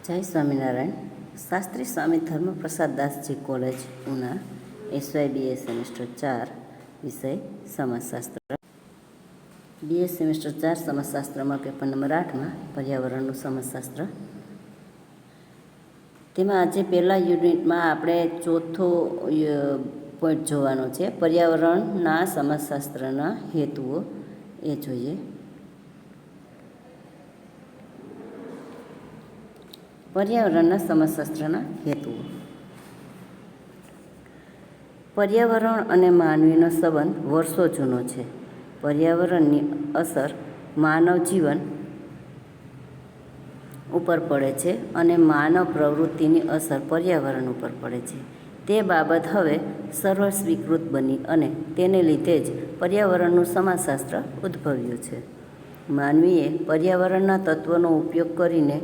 જય સ્વામિનારાયણ. શાસ્ત્રી સ્વામી ધર્મપ્રસાદ દાસજી college Una, SYBA semester 4, વિષય સમાજશાસ્ત્ર. BS semester 4 સમાજશાસ્ત્રમાં paper number 8માં પર્યાવરણનું સમાજશાસ્ત્ર. તેમાં આજે પહેલા યુનિટમાં આપણે ચોથો પોઈન્ટ જોવાનો છે, પર્યાવરણના સમાજશાસ્ત્રના હેતુઓ એ જોઈએ. પર્યાવરણના સમાજશાસ્ત્રના હેતુઓ. પર્યાવરણ અને માનવીનો સંબંધ વર્ષો જૂનો છે. પર્યાવરણની અસર માનવ જીવન ઉપર પડે છે અને માનવ પ્રવૃત્તિની અસર પર્યાવરણ ઉપર પડે છે. તે બાબત હવે સર્વ સ્વીકૃત બની અને તેને લીધે જ પર્યાવરણનું સમાજશાસ્ત્ર ઉદ્ભવ્યું છે. માનવીએ પર્યાવરણના તત્વોનો ઉપયોગ કરીને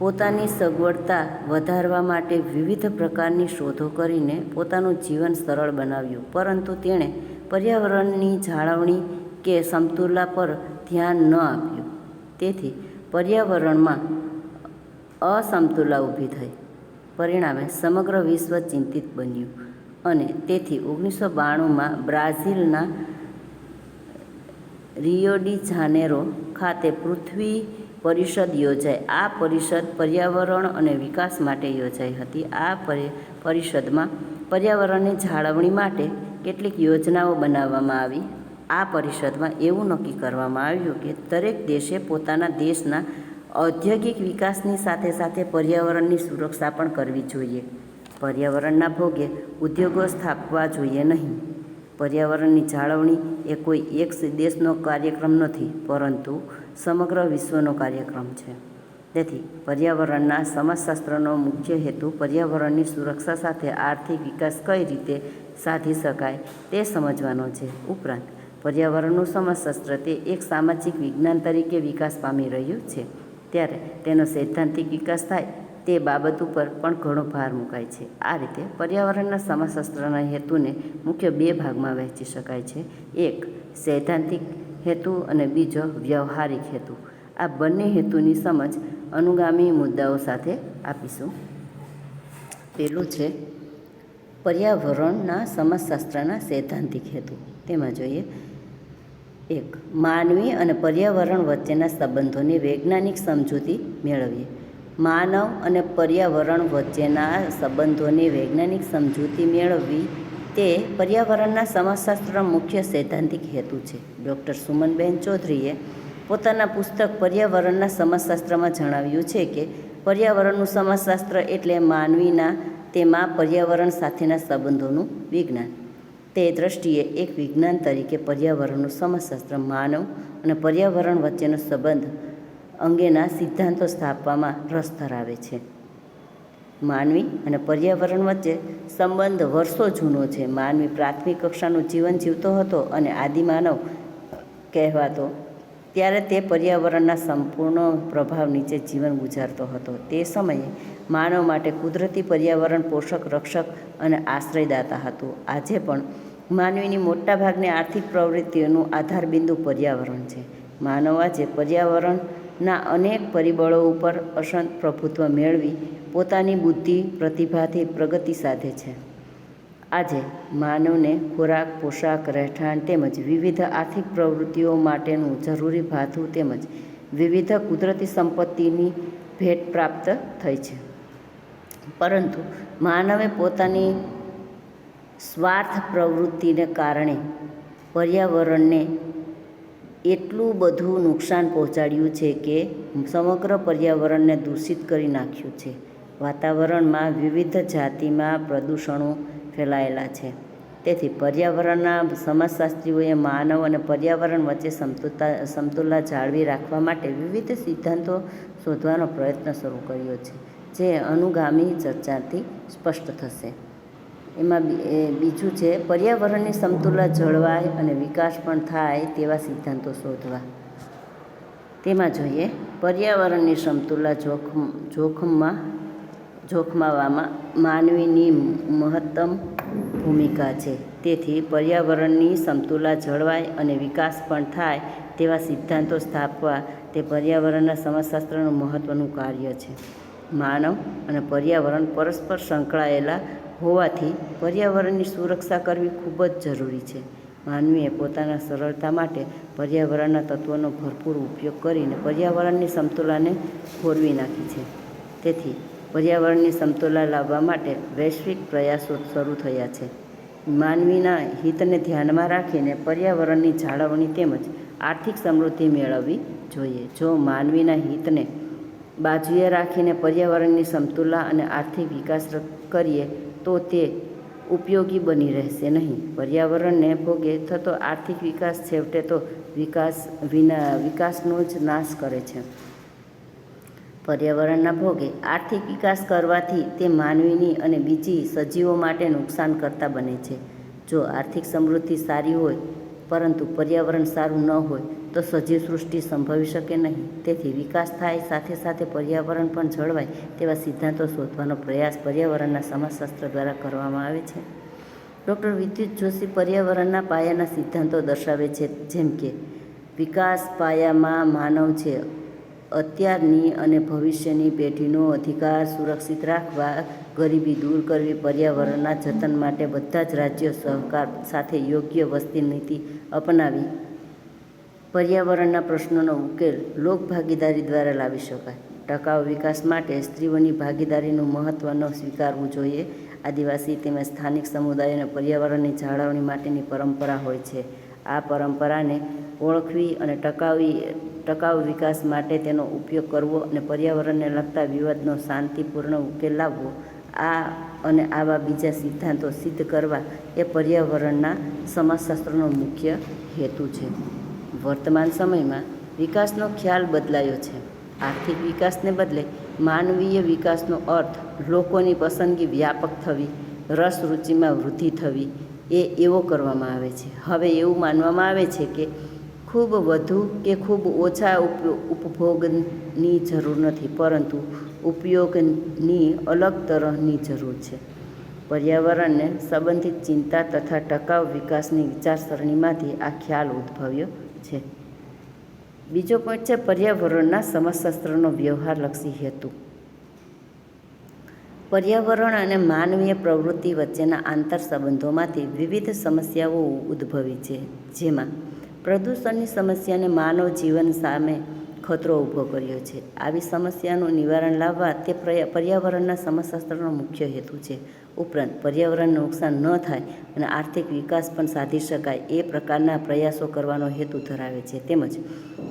પોતાની સગવડતા વધારવા માટે વિવિધ પ્રકારની શોધો કરીને પોતાનું જીવન સરળ બનાવ્યું, પરંતુ તેણે પર્યાવરણની જાળવણી કે સમતુલા પર ધ્યાન ન આપ્યું. તેથી પર્યાવરણમાં અસમતુલા ઊભી થઈ. પરિણામે સમગ્ર વિશ્વ ચિંતિત બન્યું અને તેથી 1992માં બ્રાઝિલના રિયો ડી જાનેરો ખાતે પૃથ્વી પરિષદ યોજાઈ. આ પરિષદ પર્યાવરણ અને વિકાસ માટે યોજાઈ હતી. આ પરિષદમાં પર્યાવરણની જાળવણી માટે કેટલીક યોજનાઓ બનાવવામાં આવી. આ પરિષદમાં એવું નક્કી કરવામાં આવ્યું કે દરેક દેશે પોતાના દેશના ઔદ્યોગિક વિકાસની સાથે સાથે પર્યાવરણની સુરક્ષા પણ કરવી જોઈએ. પર્યાવરણના ભોગે ઉદ્યોગો સ્થાપવા જોઈએ નહીં. પર્યાવરણની જાળવણી એ કોઈ એક દેશનો કાર્યક્રમ નથી, પરંતુ સમગ્ર વિશ્વનો કાર્યક્રમ છે. તેથી પર્યાવરણના સમાજશાસ્ત્રનો મુખ્ય હેતુ પર્યાવરણની સુરક્ષા સાથે આર્થિક વિકાસ કઈ રીતે સાધી શકાય તે સમજવાનો છે. ઉપરાંત પર્યાવરણનું સમાજશાસ્ત્ર તે એક સામાજિક વિજ્ઞાન તરીકે વિકાસ પામી રહ્યું છે, ત્યારે તેનો સૈદ્ધાંતિક વિકાસ થાય તે બાબત ઉપર પણ ઘણો ભાર મુકાય છે. આ રીતે પર્યાવરણના સમાજશાસ્ત્રના હેતુને મુખ્ય બે ભાગમાં વહેંચી શકાય છે. એક સૈદ્ધાંતિક હેતુ અને બીજો વ્યવહારિક હેતુ. આ બંને હેતુની સમજ અનુગામી મુદ્દાઓ સાથે આપીશું. પહેલું છે પર્યાવરણના સમાજશાસ્ત્રના સૈદ્ધાંતિક હેતુ. તેમાં જોઈએ 1. માનવી અને પર્યાવરણ વચ્ચેના સંબંધોની વૈજ્ઞાનિક સમજૂતી મેળવીએ. માનવ અને પર્યાવરણ વચ્ચેના સંબંધોની વૈજ્ઞાનિક સમજૂતી મેળવવી તે પર્યાવરણના સમાજશાસ્ત્રનો મુખ્ય સૈદ્ધાંતિક હેતુ છે. ડૉક્ટર સુમનબેન ચૌધરીએ પોતાના પુસ્તક પર્યાવરણના સમાજશાસ્ત્રમાં જણાવ્યું છે કે પર્યાવરણનું સમાજશાસ્ત્ર એટલે માનવીના તેમાં પર્યાવરણ સાથેના સંબંધોનું વિજ્ઞાન. તે દૃષ્ટિએ એક વિજ્ઞાન તરીકે પર્યાવરણનું સમાજશાસ્ત્ર માનવ અને પર્યાવરણ વચ્ચેનો સંબંધ અંગેના સિદ્ધાંતો સ્થાપવામાં રસ ધરાવે છે. માનવી અને પર્યાવરણ વચ્ચે સંબંધ વર્ષો જૂનો છે. માનવી પ્રાથમિક કક્ષાનું જીવન જીવતો હતો અને આદિમાનવ કહેવાતો, ત્યારે તે પર્યાવરણના સંપૂર્ણ પ્રભાવ નીચે જીવન ગુજારતો હતો. તે સમયે માનવ માટે કુદરતી પર્યાવરણ પોષક, રક્ષક અને આશ્રયદાતા હતું. આજે પણ માનવીની મોટાભાગની આર્થિક પ્રવૃત્તિઓનું આધારબિંદુ પર્યાવરણ છે. માનવ આજે પર્યાવરણના અનેક પરિબળો ઉપર અસંત પ્રભુત્વ મેળવી પોતાની બુદ્ધિ, પ્રતિભાથી પ્રગતિ સાધે છે. આજે માનવને ખોરાક, પોશાક, રહેઠાણ તેમજ વિવિધ આર્થિક પ્રવૃત્તિઓ માટેનું જરૂરી ભાથું તેમજ વિવિધ કુદરતી સંપત્તિની ભેટ પ્રાપ્ત થઈ છે. પરંતુ માનવે પોતાની સ્વાર્થ પ્રવૃત્તિને કારણે પર્યાવરણને એટલું બધું નુકસાન પહોંચાડ્યું છે કે સમગ્ર પર્યાવરણને દૂષિત કરી નાખ્યું છે. વાતાવરણમાં વિવિધ જાતિમાં પ્રદૂષણો ફેલાયેલા છે. તેથી પર્યાવરણના સમાજશાસ્ત્રીઓએ માનવ અને પર્યાવરણ વચ્ચે સમતુલા જાળવી રાખવા માટે વિવિધ સિદ્ધાંતો શોધવાનો પ્રયત્ન શરૂ કર્યો છે, જે અનુગામી ચર્ચાથી સ્પષ્ટ થશે. એમાં બીજું છે પર્યાવરણની સમતુલા જળવાય અને વિકાસ પણ થાય તેવા સિદ્ધાંતો શોધવા. તેમાં જોઈએ પર્યાવરણની સમતુલા જોખમાવવામાં માનવીની મહત્તમ ભૂમિકા છે. તેથી પર્યાવરણની સમતુલા જળવાય અને વિકાસ પણ થાય તેવા સિદ્ધાંતો સ્થાપવા તે પર્યાવરણના સમાજશાસ્ત્રનું મહત્ત્વનું કાર્ય છે. માનવ અને પર્યાવરણ પરસ્પર સંકળાયેલા હોવાથી પર્યાવરણની સુરક્ષા કરવી ખૂબ જ જરૂરી છે. માનવીએ પોતાના સરળતા માટે પર્યાવરણના તત્વોનો ભરપૂર ઉપયોગ કરીને પર્યાવરણની સમતુલાને ખોરવી નાખી છે. તેથી પર્યાવરણની સમતુલા લાવવા માટે વૈશ્વિક પ્રયાસો શરૂ થયા છે. માનવીના હિતને ધ્યાનમાં રાખીને પર્યાવરણની જાળવણી તેમજ આર્થિક સમૃદ્ધિ મેળવવી જોઈએ. જો માનવીના હિતને બાજુએ રાખીને પર્યાવરણની સમતુલા અને આર્થિક વિકાસ કરીએ તો તે ઉપયોગી બની રહેશે નહીં. પર્યાવરણને ભોગે થતો આર્થિક વિકાસ છેવટે તો વિકાસનો જ નાશ કરે છે. પર્યાવરણના ભોગે આર્થિક વિકાસ કરવાથી તે માનવીની અને બીજી સજીવો માટે નુકસાન કરતા બને છે. જો આર્થિક સમૃદ્ધિ સારી હોય પરંતુ પર્યાવરણ સારું ન હોય તો સજીવ સૃષ્ટિ સંભવી શકે નહીં. તેથી વિકાસ થાય સાથે સાથે પર્યાવરણ પણ જળવાય તેવા સિદ્ધાંતો શોધવાનો પ્રયાસ પર્યાવરણના સમાજશાસ્ત્ર દ્વારા કરવામાં આવે છે. ડૉક્ટર વિદ્યુત જોશી પર્યાવરણના પાયાના સિદ્ધાંતો દર્શાવે છે, જેમ કે વિકાસ પાયામાં માનવ છે. અત્યારની અને ભવિષ્યની પેઢીનો અધિકાર સુરક્ષિત રાખવા, ગરીબી દૂર કરવી, પર્યાવરણના જતન માટે બધા જ રાજ્યો સહકાર સાથે યોગ્ય વસ્તી નીતિ અપનાવી પર્યાવરણના પ્રશ્નોનો ઉકેલ લોકભાગીદારી દ્વારા લાવી શકાય. ટકાઉ વિકાસ માટે સ્ત્રીઓની ભાગીદારીનું મહત્ત્વ ન સ્વીકારવું જોઈએ. આદિવાસી તેમજ સ્થાનિક સમુદાયોને પર્યાવરણની જાળવણી માટેની પરંપરા હોય છે. આ પરંપરાને ઓળખવી અને ટકાઉ વિકાસ માટે તેનો ઉપયોગ કરવો અને પર્યાવરણને લગતા વિવાદનો શાંતિપૂર્ણ ઉકેલ લાવવો અને આવા બીજા સિદ્ધાંતો સિદ્ધ કરવા એ પર્યાવરણના સમાજશાસ્ત્રનો મુખ્ય હેતુ છે. વર્તમાન સમયમાં વિકાસનો ખ્યાલ બદલાયો છે. આર્થિક વિકાસને બદલે માનવીય વિકાસનો અર્થ લોકોની પસંદગી વ્યાપક થવી, રસ રુચિમાં વૃદ્ધિ થવી એવો કરવામાં આવે છે. હવે એવું માનવામાં આવે છે કે ખૂબ વધુ કે ખૂબ ઓછા ઉપભોગની જરૂર નથી, પરંતુ ઉપયોગની અલગ તરહની જરૂર છે. પર્યાવરણને સંબંધિત ચિંતા તથા ટકાઉ વિકાસની વિચારસરણીમાંથી આ ખ્યાલ ઉદ્ભવ્યો છે. બીજો પોઈન્ટ છે પર્યાવરણના સમાજશાસ્ત્રનો વ્યવહારલક્ષી હેતુ. પર્યાવરણ અને માનવીય પ્રવૃત્તિ વચ્ચેના આંતરસંબંધોમાંથી વિવિધ સમસ્યાઓ ઉદ્ભવી છે, જેમાં પ્રદૂષણની સમસ્યાને માનવ જીવન સામે ખતરો ઊભો કર્યો છે. આવી સમસ્યાનું નિવારણ લાવવા તે પર્યાવરણના સમાજશાસ્ત્રનો મુખ્ય હેતુ છે. ઉપરાંત પર્યાવરણને નુકસાન ન થાય અને આર્થિક વિકાસ પણ સાધી શકાય એ પ્રકારના પ્રયાસો કરવાનો હેતુ ધરાવે છે. તેમજ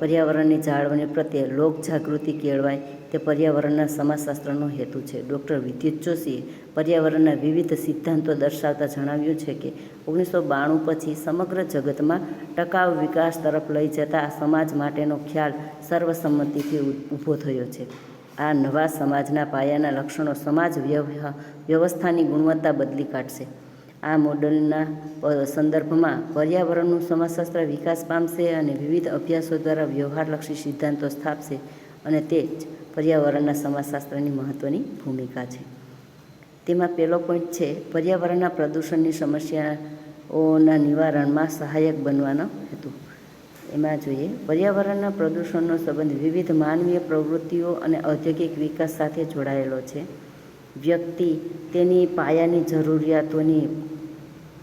પર્યાવરણની જાળવણી પ્રત્યે લોકજાગૃતિ કેળવાય તે પર્યાવરણના સમાજશાસ્ત્રનો હેતુ છે. ડૉક્ટર વિદ્યુત જોશીએ પર્યાવરણના વિવિધ સિદ્ધાંતો દર્શાવતા જણાવ્યું છે કે 1992 પછી સમગ્ર જગતમાં ટકાઉ વિકાસ તરફ લઈ જતા સમાજ માટેનો ખ્યાલ સર્વસંમતિથી ઊભો થયો છે. આ નવા સમાજના પાયાના લક્ષણો સમાજ વ્યવસ્થાની ગુણવત્તા બદલી કાઢશે. આ મોડલના સંદર્ભમાં પર્યાવરણનું સમાજશાસ્ત્ર વિકાસ પામશે અને વિવિધ અભ્યાસો દ્વારા વ્યવહારલક્ષી સિદ્ધાંતો સ્થાપશે અને તે જ પર્યાવરણના સમાજશાસ્ત્રની મહત્ત્વની ભૂમિકા છે. તેમાં પહેલો પોઈન્ટ છે પર્યાવરણના પ્રદૂષણની સમસ્યાઓના નિવારણમાં સહાયક બનવાનો હેતુ. એમાં જોઈએ પર્યાવરણના પ્રદૂષણનો સંબંધ વિવિધ માનવીય પ્રવૃત્તિઓ અને ઔદ્યોગિક વિકાસ સાથે જોડાયેલો છે. વ્યક્તિ તેની પાયાની જરૂરિયાતોની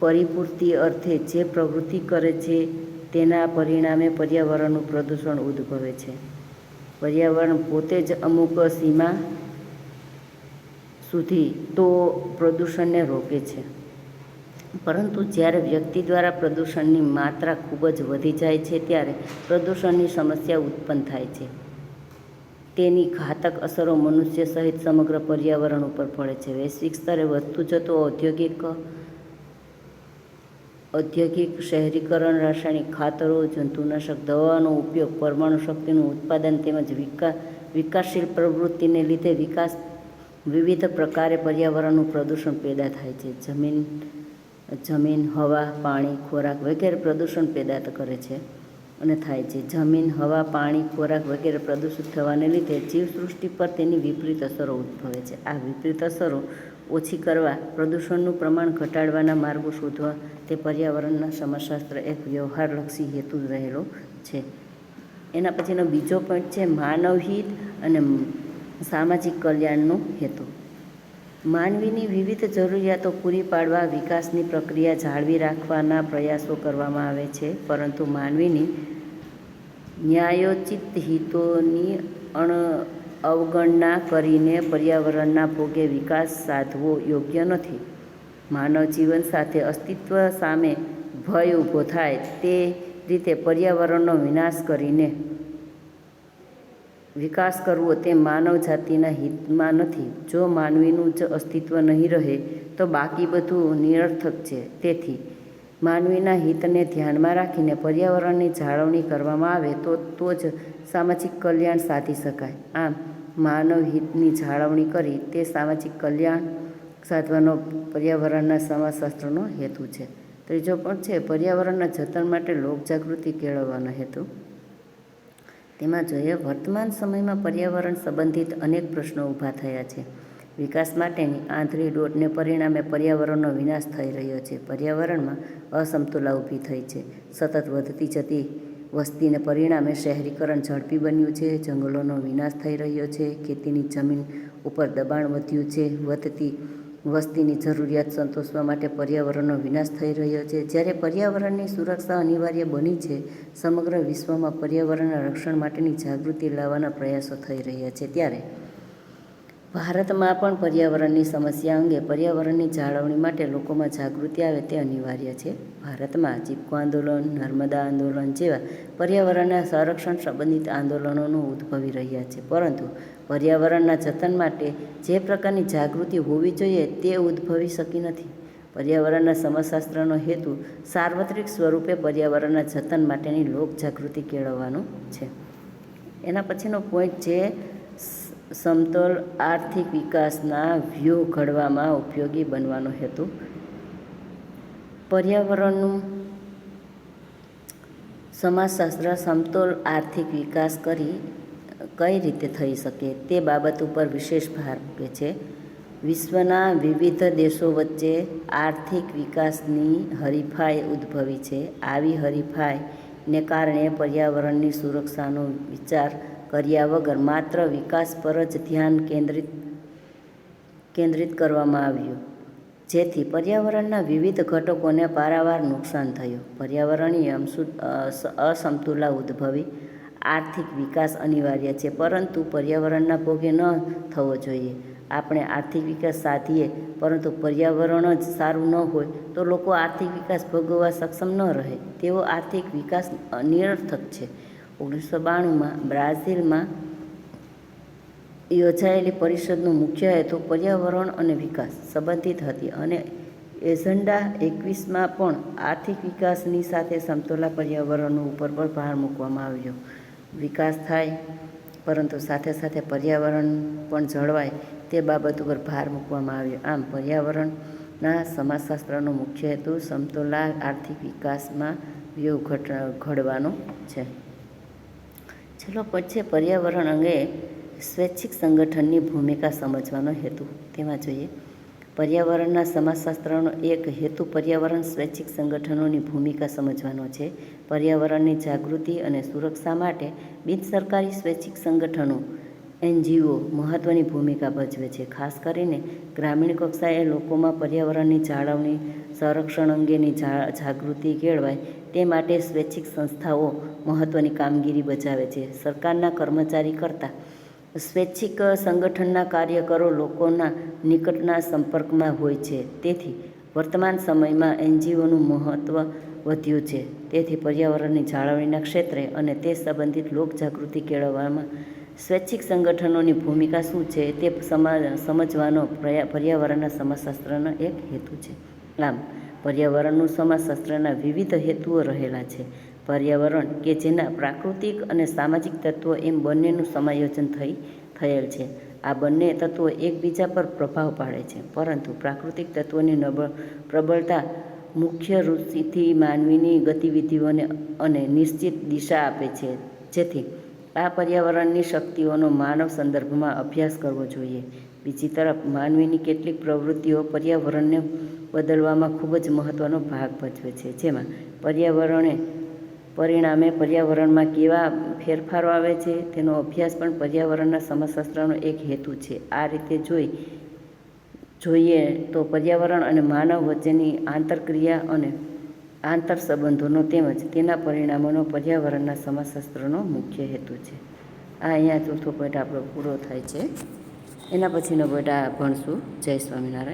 પરિપૂર્તિ અર્થે જે પ્રવૃત્તિ કરે છે તેના પરિણામે પર્યાવરણનું પ્રદૂષણ ઉદ્ભવે છે. પર્યાવરણ પોતે જ અમુક સીમા સુધી તો પ્રદૂષણને રોકે છે, પરંતુ જ્યારે વ્યક્તિ દ્વારા પ્રદૂષણની માત્રા ખૂબ જ વધી જાય છે ત્યારે પ્રદૂષણની સમસ્યા ઉત્પન્ન થાય છે. તેની ઘાતક અસરો મનુષ્ય સહિત સમગ્ર પર્યાવરણ ઉપર પડે છે. વૈશ્વિક સ્તરે વધતું જતું ઔદ્યોગિક શહેરીકરણ, રાસાયણિક ખાતરો, જંતુનાશક દવાઓનો ઉપયોગ, પરમાણુ શક્તિનું ઉત્પાદન તેમજ વિકાસશીલ પ્રવૃત્તિને લીધે વિવિધ પ્રકારે પર્યાવરણનું પ્રદૂષણ પેદા થાય છે. જમીન, હવા, પાણી, ખોરાક વગેરે પ્રદૂષણ પેદા કરે છે અને થાય છે. જમીન, હવા, પાણી, ખોરાક વગેરે પ્રદૂષિત થવાને લીધે જીવસૃષ્ટિ પર તેની વિપરીત અસરો ઉદ્ભવે છે. આ વિપરીત અસરો ઓછી કરવા, પ્રદૂષણનું પ્રમાણ ઘટાડવાના માર્ગો શોધવા તે પર્યાવરણના સમાજશાસ્ત્ર એક વ્યવહારલક્ષી હેતુ રહેલો છે. એના પછીનો બીજો પોઈન્ટ છે માનવહિત અને સામાજિક કલ્યાણનો હેતુ. માનવીની વિવિધ જરૂરિયાતો પૂરી પાડવા વિકાસની પ્રક્રિયા જાળવી રાખવાના પ્રયાસો કરવામાં આવે છે, પરંતુ માનવીની ન્યાયોચિત હિતોની અવગણના કરીને પર્યાવરણના ભોગે વિકાસ સાધવો યોગ્ય નથી. માનવ જીવન સાથે અસ્તિત્વ સામે ભય ઊભો થાય તે રીતે પર્યાવરણનો વિનાશ કરીને વિકાસ કરવો તે માનવ જાતિના હિતમાં નથી. જો માનવીનું જ અસ્તિત્વ નહીં રહે તો બાકી બધું નિરર્થક છે. તેથી માનવીના હિતને ધ્યાનમાં રાખીને પર્યાવરણની જાળવણી કરવામાં આવે તો જ સામાજિક કલ્યાણ સાધી શકાય. આમ માનવ હિતની જાળવણી કરી તે સામાજિક કલ્યાણ સાધવાનો પર્યાવરણના સમાજશાસ્ત્રનો હેતુ છે. ત્રીજો પણ છે પર્યાવરણના જતન માટે લોકજાગૃતિ કેળવવાનો હેતુ. તેમાં જોઈએ, વર્તમાન સમયમાં પર્યાવરણ સંબંધિત અનેક પ્રશ્નો ઊભા થયા છે. વિકાસ માટેની આંધળી દોડને પરિણામે પર્યાવરણનો વિનાશ થઈ રહ્યો છે. પર્યાવરણમાં અસમતુલા ઊભી થઈ છે. સતત વધતી જતી વસ્તીને પરિણામે શહેરીકરણ ઝડપી બન્યું છે. જંગલોનો વિનાશ થઈ રહ્યો છે. ખેતીની જમીન ઉપર દબાણ વધ્યું છે. વધતી વસ્તીની જરૂરિયાત સંતોષવા માટે પર્યાવરણનો વિનાશ થઈ રહ્યો છે. જ્યારે પર્યાવરણની સુરક્ષા અનિવાર્ય બની છે, સમગ્ર વિશ્વમાં પર્યાવરણના રક્ષણ માટેની જાગૃતિ લાવવાના પ્રયાસો થઈ રહ્યા છે, ત્યારે ભારતમાં પણ પર્યાવરણની સમસ્યા અંગે પર્યાવરણની જાળવણી માટે લોકોમાં જાગૃતિ આવે તે અનિવાર્ય છે. ભારતમાં ચીપકો આંદોલન, નર્મદા આંદોલન જેવા પર્યાવરણના સંરક્ષણ સંબંધિત આંદોલનોનો ઉદ્ભવી રહ્યા છે, પરંતુ પર્યાવરણના જતન માટે જે પ્રકારની જાગૃતિ હોવી જોઈએ તે ઉદ્ભવી શકી નથી. પર્યાવરણના સમાજશાસ્ત્રનો હેતુ સાર્વત્રિક સ્વરૂપે પર્યાવરણના જતન માટેની લોકજાગૃતિ કેળવવાનો છે. એના પછીનો પોઈન્ટ છે સમતોલ આર્થિક વિકાસના વ્યૂહ ઘડવામાં ઉપયોગી બનવાનો હેતુ. પર્યાવરણનું સમાજશાસ્ત્ર સમતોલ આર્થિક વિકાસ કઈ રીતે થઈ શકે તે બાબત ઉપર વિશેષ ભાર મૂકે છે. વિશ્વના વિવિધ દેશો વચ્ચે આર્થિક વિકાસની હરીફાઈ ઉદ્ભવી છે. આવી હરીફાઈને કારણે પર્યાવરણની સુરક્ષાનો વિચાર કર્યા વગર માત્ર વિકાસ પર જ ધ્યાન કેન્દ્રિત કરવામાં આવ્યું, જેથી પર્યાવરણના વિવિધ ઘટકોને પારાવાર નુકસાન થયું. પર્યાવરણીય અસમતુલા ઉદ્ભવી. આર્થિક વિકાસ અનિવાર્ય છે, પરંતુ પર્યાવરણના ભોગે ન થવો જોઈએ. આપણે આર્થિક વિકાસ સાધીએ પરંતુ પર્યાવરણ જ સારું ન હોય તો લોકો આર્થિક વિકાસ ભોગવવા સક્ષમ ન રહે. તેવો આર્થિક વિકાસ નિરર્થક છે. 1992માં બ્રાઝિલમાં યોજાયેલી પરિષદનો મુખ્ય હેતુ પર્યાવરણ અને વિકાસ સંબંધિત હતી અને એજન્ડા 21માં પણ આર્થિક વિકાસની સાથે સમતોલા પર્યાવરણ ઉપર પર ભાર મૂકવામાં આવ્યો. વિકાસ થાય પરંતુ સાથે સાથે પર્યાવરણ પણ જળવાય તે બાબત ઉપર ભાર મૂકવામાં આવ્યો. આમ પર્યાવરણના સમાજશાસ્ત્રનો મુખ્ય હેતુ સમતોલા આર્થિક વિકાસમાં વ્યૂહ ઘડવાનો છે. છેલ્લો પોઈન્ટ છે પર્યાવરણ અંગે સ્વૈચ્છિક સંગઠનની ભૂમિકા સમજવાનો હેતુ. તેમાં જોઈએ, પર્યાવરણના સમાજશાસ્ત્રનો એક હેતુ પર્યાવરણ સ્વૈચ્છિક સંગઠનોની ભૂમિકા સમજવાનો છે. પર્યાવરણની જાગૃતિ અને સુરક્ષા માટે બિનસરકારી સ્વૈચ્છિક સંગઠનો NGO મહત્ત્વની ભૂમિકા ભજવે છે. ખાસ કરીને ગ્રામીણ કક્ષાએ લોકોમાં પર્યાવરણની જાળવણી, સંરક્ષણ અંગેની જાગૃતિ કેળવાય તે માટે સ્વૈચ્છિક સંસ્થાઓ મહત્ત્વની કામગીરી બજાવે છે. સરકારના કર્મચારી કરતાં સ્વૈચ્છિક સંગઠનના કાર્યકરો લોકોના નિકટના સંપર્કમાં હોય છે. તેથી વર્તમાન સમયમાં NGOનું મહત્ત્વ વધ્યું છે. તેથી પર્યાવરણની જાળવણીના ક્ષેત્રે અને તે સંબંધિત લોકજાગૃતિ કેળવવામાં સ્વૈચ્છિક સંગઠનોની ભૂમિકા શું છે તે સમજવાનો પર્યાવરણના સમાજશાસ્ત્રનો એક હેતુ છે. આમ પર્યાવરણનું સમાજશાસ્ત્રના વિવિધ હેતુઓ રહેલા છે. પર્યાવરણ કે જેના પ્રાકૃતિક અને સામાજિક તત્વો એમ બંનેનું સમાયોજન થયેલ છે. આ બંને તત્વો એકબીજા પર પ્રભાવ પાડે છે, પરંતુ પ્રાકૃતિક તત્વોની પ્રબળતા મુખ્ય રુચિથી માનવીની ગતિવિધિઓને અને નિશ્ચિત દિશા આપે છે. જેથી આ પર્યાવરણની શક્તિઓનો માનવ સંદર્ભમાં અભ્યાસ કરવો જોઈએ. બીજી તરફ માનવીની કેટલીક પ્રવૃત્તિઓ પર્યાવરણને બદલવામાં ખૂબ જ મહત્ત્વનો ભાગ ભજવે છે. જેમાં પર્યાવરણે પરિણામે પર્યાવરણમાં કેવા ફેરફારો આવે છે તેનો અભ્યાસ પણ પર્યાવરણના સમાજશાસ્ત્રનો એક હેતુ છે. આ રીતે જોઈએ તો પર્યાવરણ અને માનવ વચ્ચેની આંતરક્રિયા અને આંતર સંબંધોનો તેમજ તેના પરિણામોનો પર્યાવરણના સમાજશાસ્ત્રનો મુખ્ય હેતુ છે. આ અહીંયા ચોથો પોઈન્ટ આપણો પૂરો થાય છે. એના પછીનો પોઈન્ટ આ ભણશું. જય સ્વામિનારાયણ.